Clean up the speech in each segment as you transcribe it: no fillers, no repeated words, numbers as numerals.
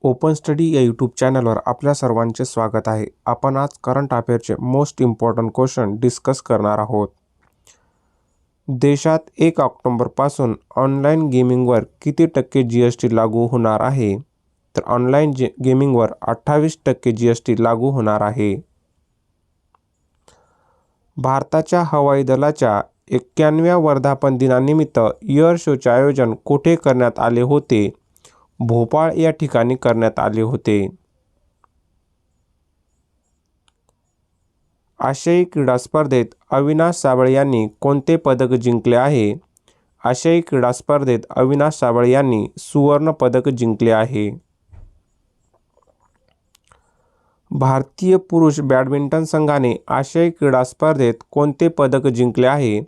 Open study या YouTube चॅनलवर आपल्या सर्वांचे स्वागत आहे. आपण आज करंट अफेअरचे मोस्ट इम्पॉर्टंट क्वेश्चन डिस्कस करणार आहोत. देशात 1 ऑक्टोबरपासून ऑनलाईन गेमिंगवर किती टक्के GST लागू होणार आहे? तर ऑनलाईन गेमिंगवर 28% GST लागू होणार आहे. भारताच्या हवाई दलाच्या 91व्या वर्धापन दिनानिमित्त एअर शोचे आयोजन कुठे करण्यात आले होते? भोपाळ या ठिकाणी करण्यात आले होते. आशियाई क्रीडा स्पर्धेत अविनाश साबळे यांनी कोणते पदक जिंकले आहे? आशियाई क्रीडा स्पर्धेत अविनाश साबळे यांनी सुवर्ण पदक जिंकले आहे. भारतीय पुरुष बॅडमिंटन संघाने आशियाई क्रीडा स्पर्धेत कोणते पदक जिंकले आहे?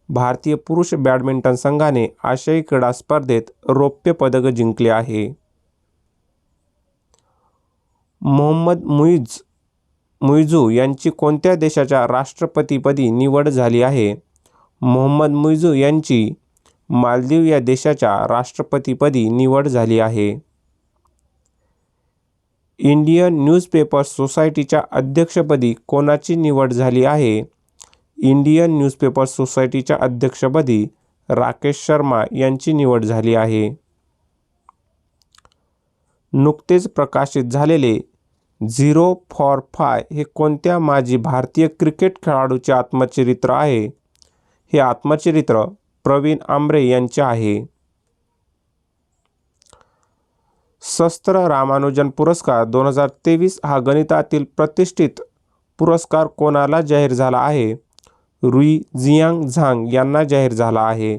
भारतीय पुरुष बॅडमिंटन संघाने आशियाई क्रीडा स्पर्धेत रौप्य पदक जिंकले आहे. मोहम्मद मुइझू यांची कोणत्या देशाच्या राष्ट्रपतीपदी निवड झाली आहे? मोहम्मद मुइझू यांची मालदीव या देशाच्या राष्ट्रपतीपदी निवड झाली आहे. इंडियन न्यूजपेपर सोसायटीच्या अध्यक्षपदी कोणाची निवड झाली आहे? इंडियन न्यूजपेपर सोसायटीच्या अध्यक्षपदी राकेश शर्मा यांची निवड झाली आहे. नुकतेच प्रकाशित झालेले 0 for 5 हे कोणत्या माजी भारतीय क्रिकेट खेळाडूचे आत्मचरित्र आहे? हे आत्मचरित्र प्रवीण आमरे यांचे आहे. शस्त्र रामानुजन पुरस्कार 2023 हा गणितातील प्रतिष्ठित पुरस्कार कोणाला जाहीर झाला आहे? रुई जियांग झांग यांना जाहीर झाला आहे.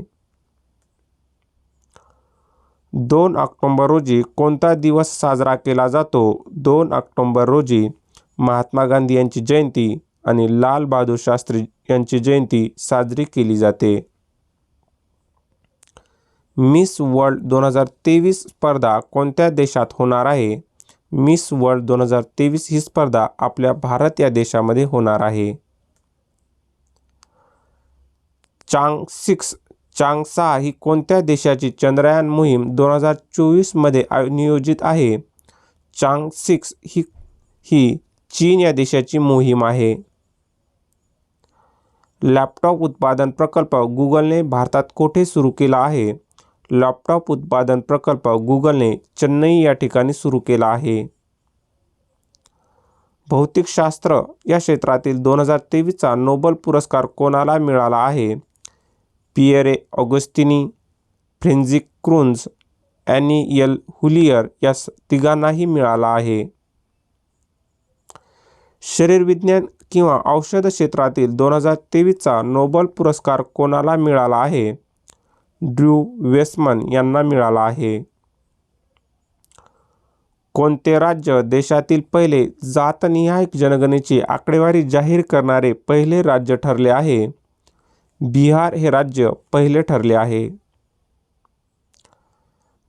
2 ऑक्टोबर रोजी कोणता दिवस साजरा केला जातो? 2 ऑक्टोबर रोजी महात्मा गांधी यांची जयंती आणि लाल बहादूर शास्त्री यांची जयंती साजरी केली जाते. मिस वर्ल्ड 2023 स्पर्धा कोणत्या देशात होणार आहे? मिस वर्ल्ड 2023 ही स्पर्धा आपल्या भारत या देशामध्ये होणार आहे. चांग-6 ही कोणत्या देशाची चंद्रयान मोहीम 2024 मध्ये नियोजित आहे? चांग-6 ही चीन या देशाची मोहीम आहे. लॅपटॉप उत्पादन प्रकल्प गुगलने भारतात कोठे सुरू केला आहे? लॅपटॉप उत्पादन प्रकल्प गुगलने चेन्नई या ठिकाणी सुरू केला आहे. भौतिकशास्त्र या क्षेत्रातील 2023चा नोबेल पुरस्कार कोणाला मिळाला आहे? पिएरे ऑगस्टिनी, फ्रेडरिक क्रुंज, ॲनी एल हुलियर या तिघांनाही मिळाला आहे. शरीरविज्ञान किंवा औषध क्षेत्रातील 2023चा नोबेल पुरस्कार कोणाला मिळाला आहे? ड्र्यू वेसमन यांना मिळाला आहे. कोणते राज्य देशातील पहिले जातनिहाय जनगणनेची आकडेवारी जाहीर करणारे पहिले राज्य ठरले आहे? बिहार हे राज्य पहिले ठरले आहे.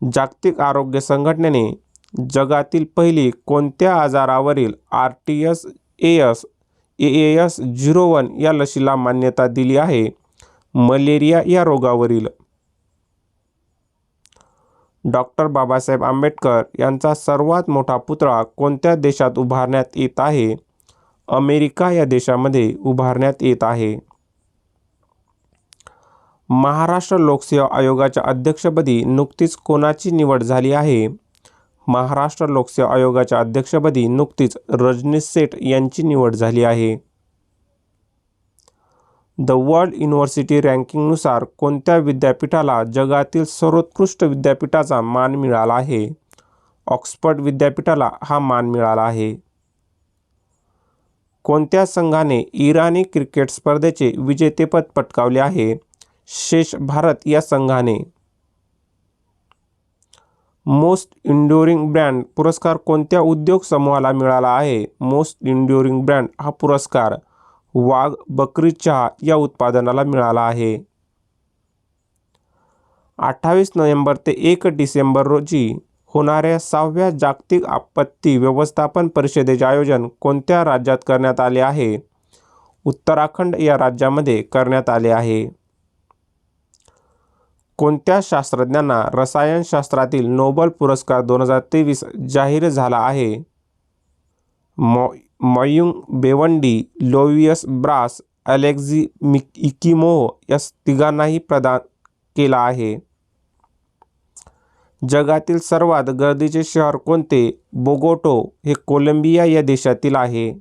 जागतिक आरोग्य संघटनेने जगातील पहिली कोणत्या आजारावरील RTS-AAS 01 या लसीला मान्यता दिली आहे? मलेरिया या रोगावरील. डॉक्टर बाबासाहेब आंबेडकर यांचा सर्वात मोठा पुतळा कोणत्या देशात उभारण्यात येत आहे? अमेरिका या देशामध्ये उभारण्यात येत आहे. महाराष्ट्र लोकसेवा आयोगाच्या अध्यक्षपदी नुकतीच कोणाची निवड झाली आहे? महाराष्ट्र लोकसेवा आयोगाच्या अध्यक्षपदी नुकतीच रजनीश सेठ यांची निवड झाली आहे. द वर्ल्ड युनिव्हर्सिटी रँकिंगनुसार कोणत्या विद्यापीठाला जगातील सर्वोत्कृष्ट विद्यापीठाचा मान मिळाला आहे? ऑक्सफर्ड विद्यापीठाला हा मान मिळाला आहे. कोणत्या संघाने इराणी क्रिकेट स्पर्धेचे विजेतेपद पटकावले आहे? शेष भारत या संघाने. मोस्ट इंड्युरिंग ब्रँड पुरस्कार कोणत्या उद्योग समूहाला मिळाला आहे? मोस्ट इंड्युरिंग ब्रँड हा पुरस्कार वाघ बकरी चहा या उत्पादनाला मिळाला आहे. 28 नोव्हेंबर ते 1 डिसेंबर रोजी होणाऱ्या 6व्या जागतिक आपत्ती व्यवस्थापन परिषदेचे आयोजन कोणत्या राज्यात करण्यात आले आहे? उत्तराखंड या राज्यामध्ये करण्यात आले आहे. कोणत्या शास्त्रज्ञांना रसायनशास्त्रातील नोबेल पुरस्कार 2023 जाहीर झाला आहे? मयूंग बेवंडी, लोवियस ब्रास, अलेक्झी इकिमोव या तिघांनाही प्रदान केला आहे. जगातील सर्वात गर्दीचे शहर कोणते? बोगोटो हे कोलंबिया या देशातील आहे.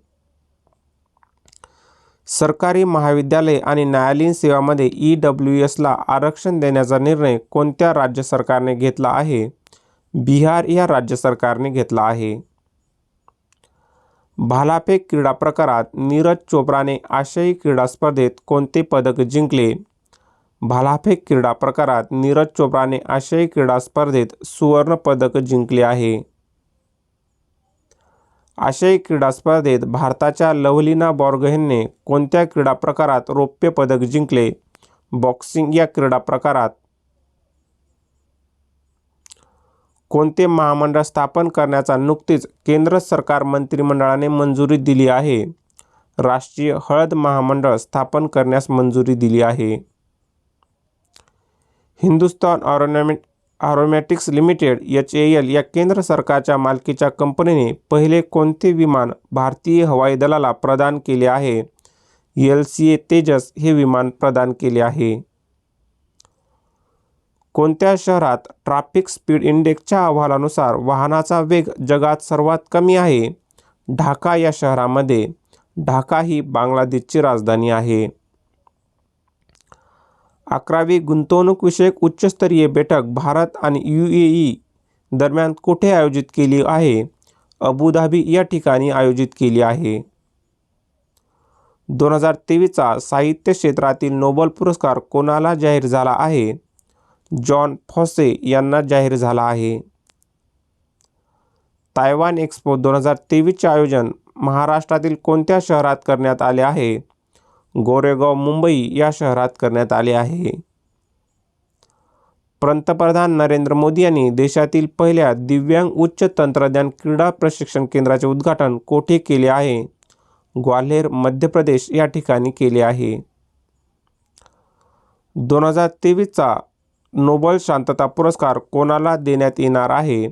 सरकारी महाविद्यालय आणि न्यायालयीन सेवांमध्ये EWSला आरक्षण देण्याचा निर्णय कोणत्या राज्य सरकारने घेतला आहे? बिहार या राज्य सरकारने घेतला आहे. भालाफेक क्रीडा प्रकारात नीरज चोप्राने आशियाई क्रीडा स्पर्धेत कोणते पदक जिंकले? भालाफेक क्रीडा प्रकारात नीरज चोप्राने आशियाई क्रीडा स्पर्धेत सुवर्ण पदक जिंकले आहे. आशियाई क्रीडा स्पर्धेत भारताच्या लवलीना बोरगोहेनने कोणत्या क्रीडा प्रकारात रौप्य पदक जिंकले? बॉक्सिंग या क्रीडा प्रकारात. कोणते महामंडळ स्थापन करण्याचा नुकतीच केंद्र सरकार मंत्रिमंडळाने मंजुरी दिली आहे? राष्ट्रीय हळद महामंडळ स्थापन करण्यास मंजुरी दिली आहे. हिंदुस्तान एरोनॉटिक्स लिमिटेड HAL या केंद्र सरकारच्या मालकीच्या कंपनीने पहिले कोणते विमान भारतीय हवाई दलाला प्रदान केले आहे? LCA तेजस हे विमान प्रदान केले आहे. कोणत्या शहरात ट्रॅफिक स्पीड इंडेक्सच्या अहवालानुसार वाहनाचा वेग जगात सर्वात कमी आहे? ढाका या शहरामध्ये. ढाका ही बांगलादेशची राजधानी आहे. 11वी गुंतवणूकविषयक उच्चस्तरीय बैठक भारत आणि UAE दरम्यान कुठे आयोजित केली आहे? अबुधाबी या ठिकाणी आयोजित केली आहे. 2023चा साहित्य क्षेत्रातील नोबेल पुरस्कार कोणाला जाहीर झाला आहे? जॉन फॉसे यांना जाहीर झाला आहे. तायवान एक्स्पो 2023चे आयोजन महाराष्ट्रातील कोणत्या शहरात करण्यात आले आहे? गोरेगाव मुंबई या शहरात करण्यात आले आहे. पंतप्रधान नरेंद्र मोदी यांनी देशातील पहिल्या दिव्यांग उच्च तंत्रज्ञान क्रीडा प्रशिक्षण केंद्राचे उद्घाटन कोठे केले आहे? ग्वाल्हेर मध्य प्रदेश या ठिकाणी केले आहे. 2023चा नोबेल शांतता पुरस्कार कोणाला देण्यात येणार आहे?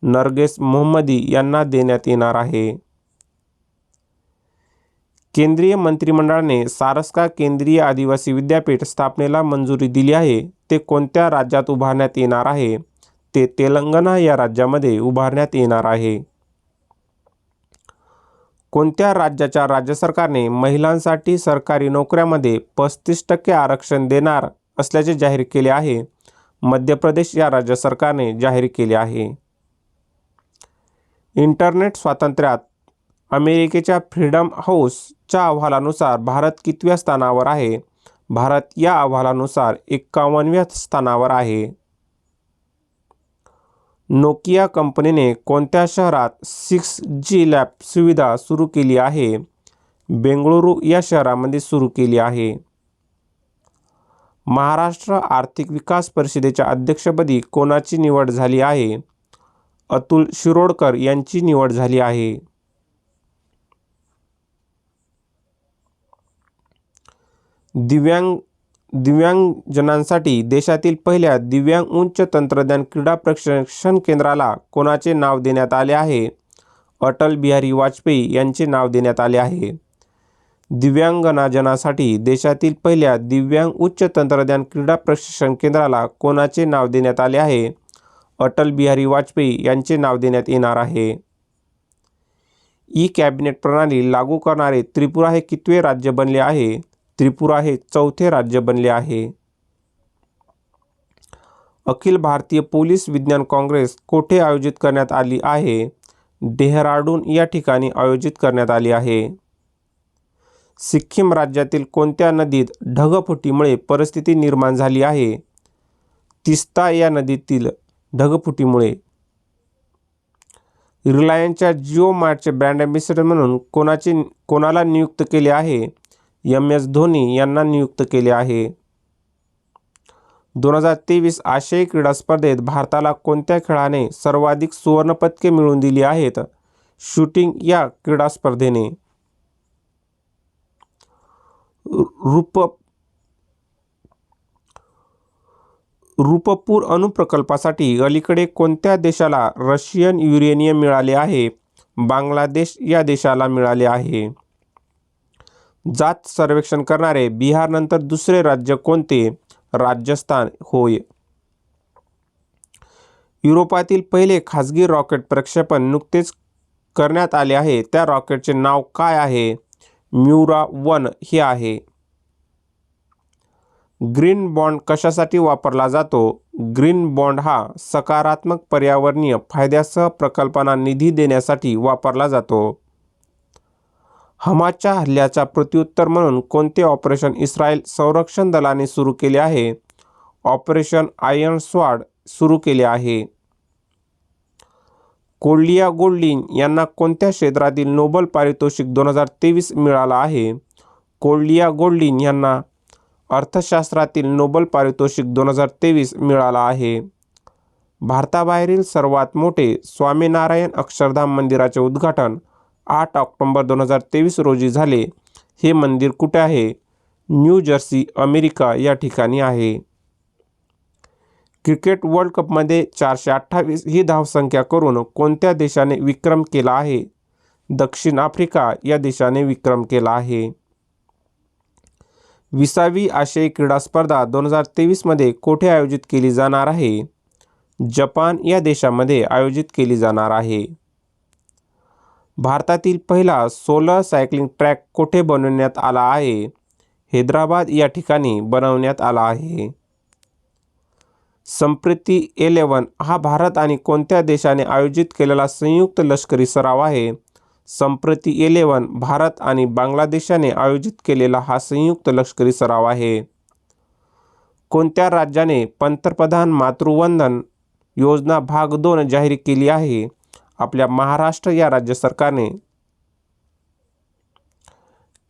नरगेस मोहम्मदी यांना देण्यात येणार आहे. केंद्रीय मंत्रिमंडळाने सारस्वत केंद्रीय आदिवासी विद्यापीठ स्थापनेला मंजुरी दिली आहे. ते कोणत्या राज्यात उभारण्यात येणार आहे? ते तेलंगणा या राज्यामध्ये उभारण्यात येणार आहे. कोणत्या राज्याच्या राज्य सरकारने महिलांसाठी सरकारी नोकऱ्यांमध्ये 35% आरक्षण देणार असल्याचे जाहीर केले आहे? मध्य प्रदेश या राज्य सरकारने जाहीर केले आहे. इंटरनेट स्वातंत्र्यात अमेरिकेच्या फ्रीडम हाऊसच्या अहवालानुसार भारत कितव्या स्थानावर आहे? भारत या अहवालानुसार 51व्या स्थानावर आहे. नोकिया कंपनीने कोणत्या शहरात 6G लॅब सुविधा सुरू केली आहे? बेंगळुरू या शहरामध्ये सुरू केली आहे. महाराष्ट्र आर्थिक विकास परिषदेच्या अध्यक्षपदी कोणाची निवड झाली आहे? अतुल शिरोडकर यांची निवड झाली आहे. दिव्यांगजनांसाठी देशातील पहिल्या दिव्यांग उच्च तंत्रज्ञान क्रीडा प्रशिक्षण केंद्राला कोणाचे नाव देण्यात आले आहे? अटल बिहारी वाजपेयी यांचे नाव देण्यात आले आहे. दिव्यांगजनांसाठी देशातील पहिल्या दिव्यांग उच्च तंत्रज्ञान क्रीडा प्रशिक्षण केंद्राला कोणाचे नाव देण्यात आले आहे? अटल बिहारी वाजपेयी यांचे नाव देण्यात येणार आहे. कॅबिनेट प्रणाली लागू करणारे त्रिपुरा हे कितवे राज्य बनले आहे? त्रिपुरा हे 4थे राज्य बनले आहे. अखिल भारतीय पोलीस विज्ञान काँग्रेस कोठे आयोजित करण्यात आली आहे? डेहराडून या ठिकाणी आयोजित करण्यात आली आहे. सिक्कीम राज्यातील कोणत्या नदीत ढगफुटीमुळे परिस्थिती निर्माण झाली आहे? तिस्ता या नदीतील ढगफुटीमुळे. रिलायन्सच्या जिओ मार्टचे ब्रँड ॲम्बॅसेडर म्हणून कोणाला नियुक्त केले आहे? MS धोनी यांना नियुक्त केले आहे. 2023 आशियाई क्रीडा स्पर्धेत भारताला कोणत्या खेळाने सर्वाधिक सुवर्णपदके मिळवून दिली आहेत? शूटिंग या क्रीडा स्पर्धेने. रूपपूर अणुप्रकल्पासाठी अलीकडे कोणत्या देशाला रशियन युरेनियम मिळाले आहे? बांगलादेश या देशाला मिळाले आहे. जात सर्वेक्षण करणारे बिहारनंतर दुसरे राज्य कोणते? राजस्थान होय. युरोपातील पहिले खाजगी रॉकेट प्रक्षेपण नुकतेच करण्यात आले आहे. त्या रॉकेटचे नाव काय आहे? म्युरा-1 हे आहे. ग्रीन बॉन्ड कशासाठी वापरला जातो? ग्रीन बॉन्ड हा सकारात्मक पर्यावरणीय फायद्यासह प्रकल्पांना निधी देण्यासाठी वापरला जातो. हमासच्या हल्ल्याचा प्रत्युत्तर म्हणून कोणते ऑपरेशन इस्रायल संरक्षण दलाने सुरू केले आहे? ऑपरेशन आयर्न स्वॉर्ड सुरू केले आहे. कोल्डिया गोल्डिन यांना कोणत्या क्षेत्रातील नोबेल पारितोषिक 2023 मिळाला आहे? कोल्डिया गोल्डिन यांना अर्थशास्त्रातील नोबेल पारितोषिक 2023 मिळाला आहे. भारताबाहेरील सर्वात मोठे स्वामीनारायण अक्षरधाम मंदिराचे उद्घाटन 8 ऑक्टोबर 2023 रोजी झाले. हे मंदिर कुठे आहे? न्यू जर्सी, अमेरिका या ठिकाणी आहे. क्रिकेट वर्ल्ड कपमध्ये 428 ही धावसंख्या करून कोणत्या देशाने विक्रम केला आहे? दक्षिण आफ्रिका या देशाने विक्रम केला आहे. 20वी आशियाई क्रीडा स्पर्धा 2023 मध्ये कोठे आयोजित केली जाणार आहे? जपान या देशामध्ये आयोजित केली जाणार आहे. भारतातील पहिला सोलर सायकलिंग ट्रॅक कोठे बनवण्यात आला आहे? हैदराबाद या ठिकाणी बनवण्यात आला आहे. संप्रीती 11 हा भारत आणि कोणत्या देशाने आयोजित केलेला संयुक्त लष्करी सराव आहे? संप्रीती 11 भारत आणि बांगलादेशाने आयोजित केलेला हा संयुक्त लष्करी सराव आहे. कोणत्या राज्याने पंतप्रधान मातृवंदन योजना भाग 2 जाहीर केली आहे? आपल्या महाराष्ट्र या राज्य सरकारने.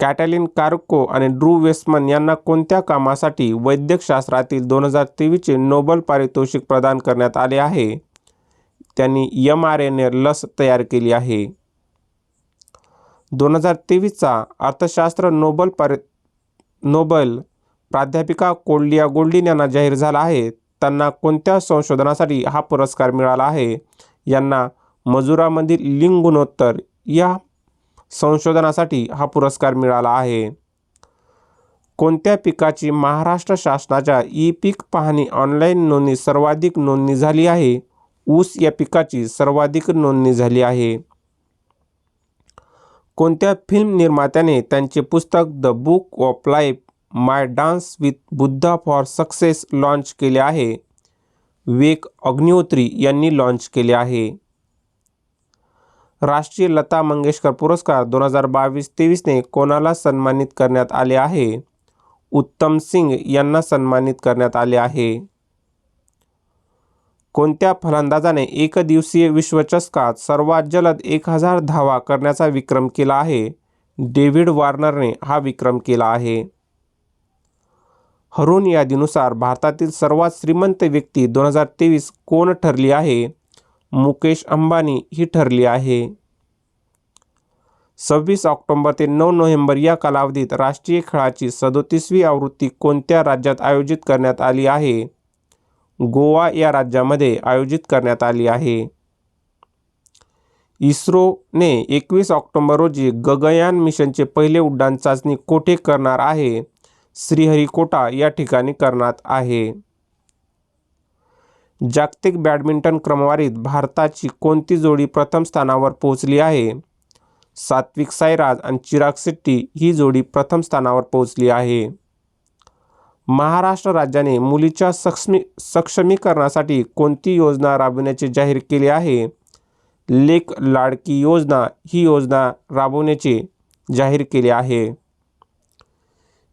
कॅटलिन कार्को आणि ड्रू वेस्टमन यांना कोणत्या कामासाठी वैद्यकशास्त्रातील 2023 चे नोबेल पारितोषिक प्रदान करण्यात आले आहे? त्यांनी mRNA लस तयार केली आहे. 2023चा अर्थशास्त्र नोबेल प्राध्यापिका कोल्डिया गोल्डिन यांना जाहीर झाला आहे. त्यांना कोणत्या संशोधनासाठी हा पुरस्कार मिळाला आहे? यांना मजुरामधील लिंग गुणोत्तर या संशोधनासाठी हा पुरस्कार मिळाला आहे. कोणत्या पिकाची महाराष्ट्र शासनाच्या ई-पीक पाहणी ऑनलाईन नोंदणी सर्वाधिक नोंदणी झाली आहे? ऊस या पिकाची सर्वाधिक नोंदणी झाली आहे. कोणत्या फिल्म निर्मात्याने त्यांचे पुस्तक the book of life my dance with Buddha for success launch केले आहे? विवेक अग्निहोत्री यांनी लॉन्च केले आहे. राष्ट्रीय लता मंगेशकर पुरस्कार 2022-23 ने कोणाला सन्मानित करण्यात आले आहे? उत्तम सिंग यांना सन्मानित करण्यात आले आहे. कोणत्या फलंदाजाने एकदिवसीय विश्वचषकात सर्वात जलद 1000 धावा करण्याचा विक्रम केला आहे? डेव्हिड वॉर्नरने हा विक्रम केला आहे. हरून यादीनुसार भारतातील सर्वात श्रीमंत व्यक्ती 2023 कोण ठरली आहे? मुकेश अंबानी ही ठरली आहे. 26 ऑक्टोबर ते 9 नोव्हेंबर या कालावधीत राष्ट्रीय खेळाची 37वी आवृत्ती कोणत्या राज्यात आयोजित करण्यात आली आहे? गोवा या राज्यामध्ये आयोजित करण्यात आली आहे. इस्रोने 21 ऑक्टोबर रोजी गगनयान मिशनचे पहिले उड्डाण चाचणी कोठे करणार आहे? श्रीहरिकोटा या ठिकाणी करण्यात आहे. जागतिक बॅडमिंटन क्रमवारीत भारताची कोणती जोडी प्रथम स्थानावर पोहोचली आहे? सात्विक साईराज आणि चिराग शेट्टी ही जोडी प्रथम स्थानावर पोहोचली आहे. महाराष्ट्र राज्याने मुलीच्या सक्षमीकरणासाठी कोणती योजना राबवण्याचे जाहीर केले आहे? लेक लाडकी योजना ही योजना राबवण्याचे जाहीर केले आहे.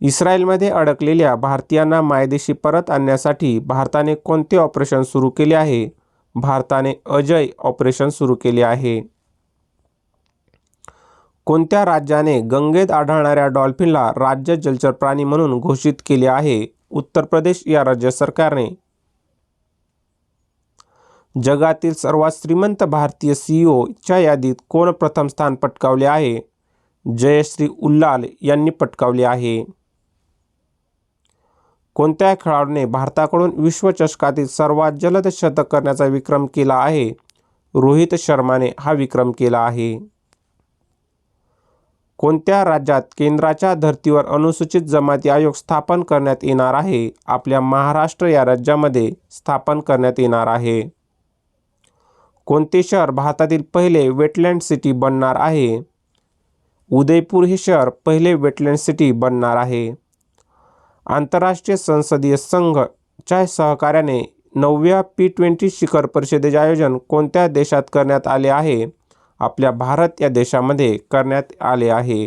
इस्रायलमध्ये अडकलेल्या भारतीयांना मायदेशी परत आणण्यासाठी भारताने कोणते ऑपरेशन सुरू केले आहे? भारताने अजय ऑपरेशन सुरू केले आहे. कोणत्या राज्याने गंगेत आढळणाऱ्या डॉल्फिनला राज्य जलचर प्राणी म्हणून घोषित केले आहे? उत्तर प्रदेश या राज्य सरकारने. जगातील सर्वात श्रीमंत भारतीय CEO च्या यादीत कोण प्रथम स्थान पटकावले आहे? जयश्री उल्लाल यांनी पटकावले आहे. कोणत्या खेळाडूने भारताकडून विश्वचषकातील सर्वात जलद शतक करण्याचा विक्रम केला आहे? रोहित शर्माने हा विक्रम केला आहे. कोणत्या राज्यात केंद्राच्या धर्तीवर अनुसूचित जमाती आयोग स्थापन करण्यात येणार आहे? आपल्या महाराष्ट्र या राज्यामध्ये स्थापन करण्यात येणार आहे. कोणते शहर भारतातील पहिले वेटलँड सिटी बनणार आहे? उदयपूर हे शहर पहिले वेटलँड सिटी बनणार आहे. आंतरराष्ट्रीय संसदीय संघच्या सहकार्याने 9व्या P20 शिखर परिषदेचे आयोजन कोणत्या देशात करण्यात आले आहे? आपल्या भारत या देशामध्ये करण्यात आले आहे.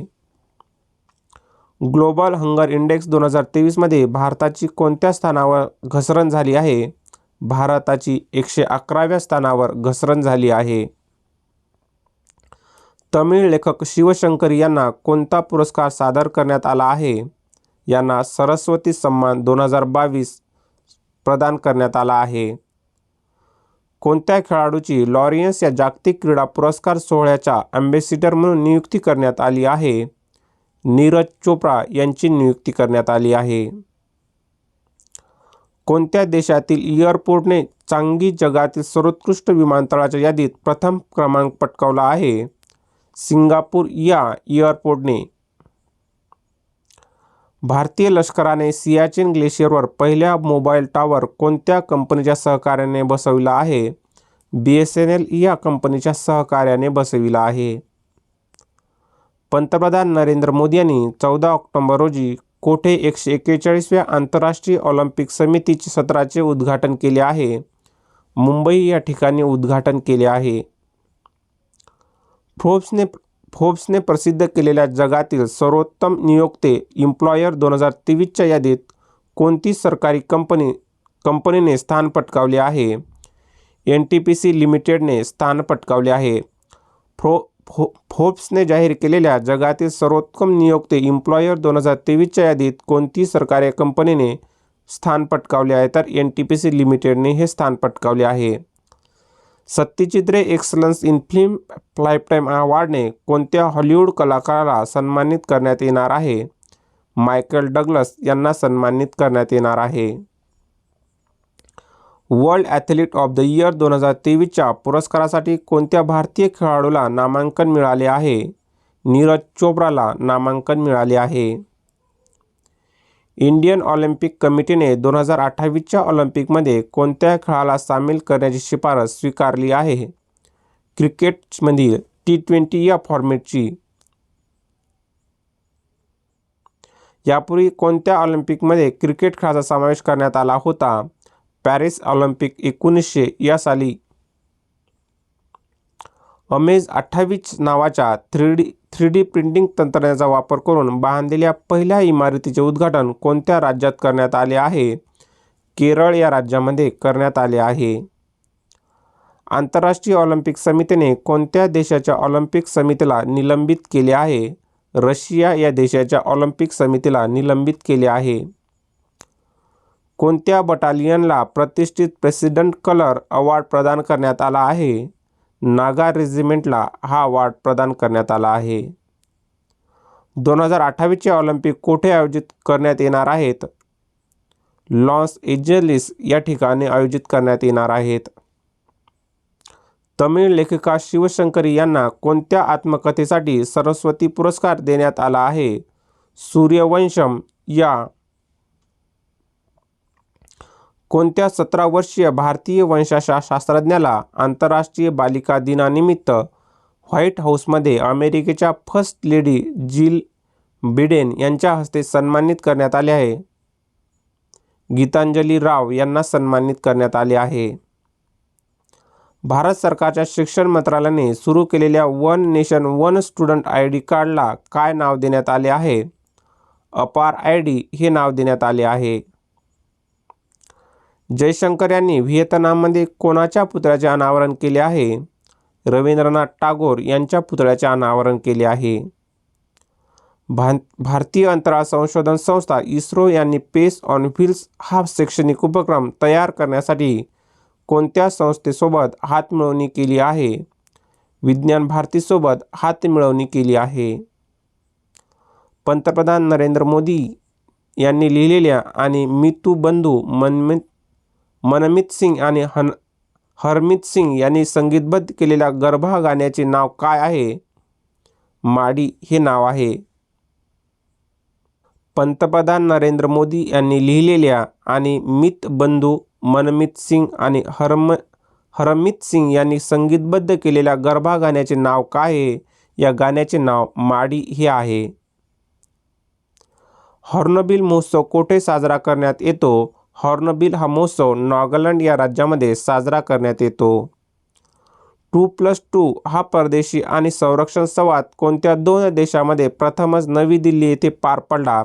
ग्लोबल हंगर इंडेक्स 2023 मध्ये भारताची कोणत्या स्थानावर घसरण झाली आहे? भारताची 111व्या स्थानावर घसरण झाली आहे. तमिळ लेखक शिवशंकरी यांना कोणता पुरस्कार सादर करण्यात आला आहे? यांना सरस्वती सन्मान 2022 प्रदान करण्यात आला आहे. कोणत्या खेळाडूची लॉरियन्स या जागतिक क्रीडा पुरस्कार सोहळ्याच्या ॲम्बेसिडर म्हणून नियुक्ती करण्यात आली आहे? नीरज चोप्रा यांची नियुक्ती करण्यात आली आहे. कोणत्या देशातील एअरपोर्टने चांगी जगातील सर्वोत्कृष्ट विमानतळाच्या यादीत प्रथम क्रमांक पटकावला आहे? सिंगापूर या एअरपोर्टने. भारतीय लष्कराने सियाचीन ग्लेशियरवर पहिला मोबाईल टॉवर कोणत्या कंपनीच्या सहकार्याने बसविला आहे? BSNL या कंपनीच्या सहकार्याने बसविला आहे. पंतप्रधान नरेंद्र मोदी यांनी 14 ऑक्टोबर रोजी कोठे 141व्या आंतरराष्ट्रीय ऑलिम्पिक समितीचे सत्राचे उद्घाटन केले आहे? मुंबई या ठिकाणी उद्घाटन केले आहे. फोर्ब्सने प्रसिद्ध केलेल्या जगातील सर्वोत्तम नियोक्ते एम्प्लॉयर 2023च्या यादीत कोणती सरकारी कंपनीने स्थान पटकावले आहे? NTPC लिमिटेडने स्थान पटकावले आहे. फोर्ब्सने जाहीर केलेल्या जगातील सर्वोत्तम नियोक्ते एम्प्लॉयर 2023च्या यादीत कोणती सरकारी कंपनीने स्थान पटकावले आहे? तर NTPC लिमिटेडने हे स्थान पटकावले आहे. सत्यजित रे एक्सलन्स इन फिल्म लाईफटाईम अवॉर्डने कोणत्या हॉलिवूड कलाकाराला सन्मानित करण्यात येणार आहे? मायकल डग्लस यांना सन्मानित करण्यात येणार आहे. World athlete of the year 2023च्या पुरस्कारासाठी कोणत्या भारतीय खेळाडूला नामांकन मिळाले आहे? नीरज चोप्राला नामांकन मिळाले आहे. इंडियन ऑलिम्पिक कमिटीने 2028च्या ऑलिम्पिकमध्ये कोणत्या खेळाला सामील करण्याची शिफारस स्वीकारली आहे? क्रिकेटमधील T20 या फॉर्मॅटची. यापूर्वी कोणत्या ऑलिम्पिकमध्ये क्रिकेट खेळाचा समावेश करण्यात आला होता? पॅरिस ऑलिम्पिक 1900 या साली. अमेज 28 नावाच्या 3D प्रिंटिंग तंत्रज्ञानाचा वापर करून बांधलेल्या पहिल्या इमारतीचे उद्घाटन कोणत्या राज्यात करण्यात आले आहे? केरळ या राज्यामध्ये करण्यात आले आहे. आंतरराष्ट्रीय ऑलिम्पिक समितीने कोणत्या देशाच्या ऑलिम्पिक समितीला निलंबित केले आहे? रशिया या देशाच्या ऑलिम्पिक समितीला निलंबित केले आहे. कोणत्या बटालियनला प्रतिष्ठित प्रेसिडेंट कलर अवॉर्ड प्रदान करण्यात आला आहे? नागा रेजिमेंटला हा अवॉर्ड प्रदान करण्यात आला आहे. 2028चे ऑलिम्पिक कोठे आयोजित करण्यात येणार आहेत? लॉस एंजेलिस या ठिकाणी आयोजित करण्यात येणार आहेत. तमिळ लेखिका शिवशंकरी यांना कोणत्या आत्मकथेसाठी सरस्वती पुरस्कार देण्यात आला आहे? सूर्यवंशम या. कोणत्या 17 वर्षीय भारतीय वंशाच्या शास्त्रज्ञाला आंतरराष्ट्रीय बालिका दिनानिमित्त व्हाईट हाऊसमध्ये अमेरिकेच्या फर्स्ट लेडी जिल बिडेन यांच्या हस्ते सन्मानित करण्यात आले आहे? गीतांजली राव यांना सन्मानित करण्यात आले आहे. भारत सरकारच्या शिक्षण मंत्रालयाने सुरू केलेल्या one nation one student ID कार्डला काय नाव देण्यात आले आहे? अपार ID हे नाव देण्यात आले आहे. जयशंकर यांनी व्हिएतनाममध्ये कोणाच्या पुतळ्याचे अनावरण केले आहे? रवींद्रनाथ टागोर यांच्या पुतळ्याचे अनावरण केले आहे. भारतीय अंतराळ संशोधन संस्था इस्रो यांनी पेस ऑन व्हील्स हा शैक्षणिक उपक्रम तयार करण्यासाठी कोणत्या संस्थेसोबत हातमिळवणी केली आहे? विज्ञान भारतीसोबत हातमिळवणी केली आहे. पंतप्रधान नरेंद्र मोदी यांनी लिहिलेल्या आणि मितू बंधू मनमीत सिंग आणि हरमीत सिंग यांनी संगीतबद्ध केलेल्या गरबा गाण्याचे नाव काय आहे? माडी हे नाव आहे. पंतप्रधान नरेंद्र मोदी यांनी लिहिलेल्या आणि मित बंधू मनमीत सिंग आणि हरमीत सिंग यांनी संगीतबद्ध केलेल्या गरबा गाण्याचे नाव काय आहे? या गाण्याचे नाव माडी हे आहे. हॉर्नबिल महोत्सव कोठे साजरा करण्यात येतो? हॉर्नबिल हा महोत्सव नागालँड या राज्यामध्ये साजरा करण्यात येतो. 2+2 हा परदेशी आणि संरक्षण संवाद कोणत्या दोन देशांमध्ये प्रथमच नवी दिल्ली येथे पार पडला?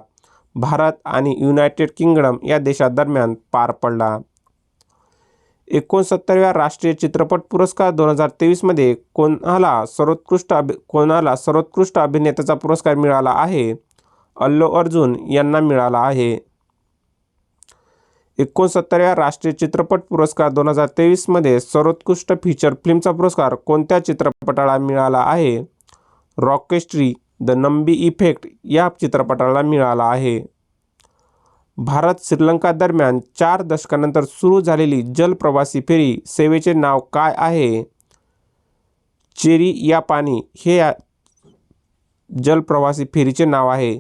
भारत आणि युनायटेड किंगडम या देशांदरम्यान पार पडला. 69व्या राष्ट्रीय चित्रपट पुरस्कार 2023 मध्ये कोणाला सर्वोत्कृष्ट अभिनेत्याचा पुरस्कार मिळाला आहे? अल्लू अर्जुन यांना मिळाला आहे. 69व्या राष्ट्रीय चित्रपट पुरस्कार 2023 मध्ये सर्वोत्कृष्ट फीचर फिल्मचा पुरस्कार कोणत्या चित्रपटाला मिळाला आहे? रॉकेस्ट्री द नंबी इफेक्ट या चित्रपटाला मिळाला आहे. भारत श्रीलंका दरम्यान 4 दशकांनंतर सुरू झालेली जलप्रवासी फेरी सेवेचे नाव काय आहे? चेरी या पाणी हे या जलप्रवासी फेरीचे नाव आहे.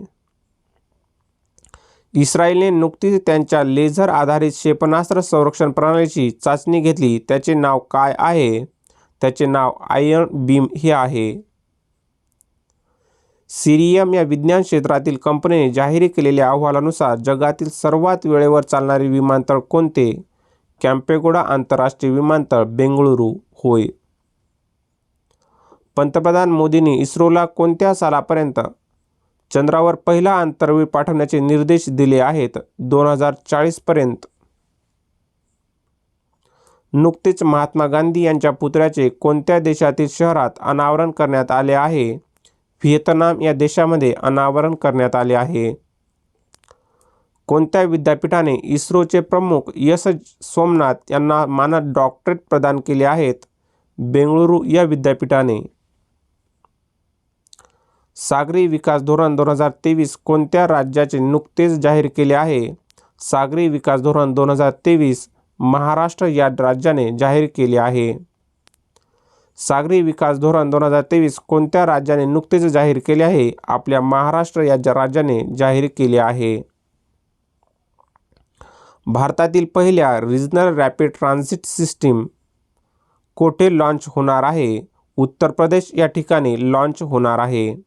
इस्रायलने नुकतीच त्यांच्या लेझर आधारित क्षेपणास्त्र संरक्षण प्रणालीची चाचणी घेतली. त्याचे नाव काय आहे? त्याचे नाव आयर्न बीम हे आहे. सिरियम या विज्ञान क्षेत्रातील कंपनीने जाहीर केलेल्या अहवालानुसार जगातील सर्वात वेळेवर चालणारे विमानतळ कोणते? कॅम्पेगौडा आंतरराष्ट्रीय विमानतळ, बेंगळुरू होय. पंतप्रधान मोदींनी इस्रोला कोणत्या सालापर्यंत चंद्रावर पहिला अंतराळवीर पाठवण्याचे निर्देश दिले आहेत? 2040 पर्यंत. नुकतेच महात्मा गांधी यांच्या पुतळ्याचे कोणत्या देशातील शहरात अनावरण करण्यात आले आहे? व्हिएतनाम या देशामध्ये अनावरण करण्यात आले आहे. कोणत्या विद्यापीठाने इस्रोचे प्रमुख एस सोमनाथ यांना मानद डॉक्टरेट प्रदान केले आहेत? बेंगळुरू या विद्यापीठाने. सागरी विकास धोरण 2023 कोणत्या राज्याचे नुकतेच जाहीर केले आहे? सागरी विकास धोरण 2023 महाराष्ट्र या राज्याने जाहीर केले आहे. सागरी विकास धोरण 2023 कोणत्या राज्याने नुकतेच जाहीर केले आहे? आपल्या महाराष्ट्र या राज्याने जाहीर केले आहे. भारतातील पहिल्या रिजनल रॅपिड ट्रान्झिट सिस्टीम कोठे लॉन्च होणार आहे? उत्तर प्रदेश या ठिकाणी लॉन्च होणार आहे.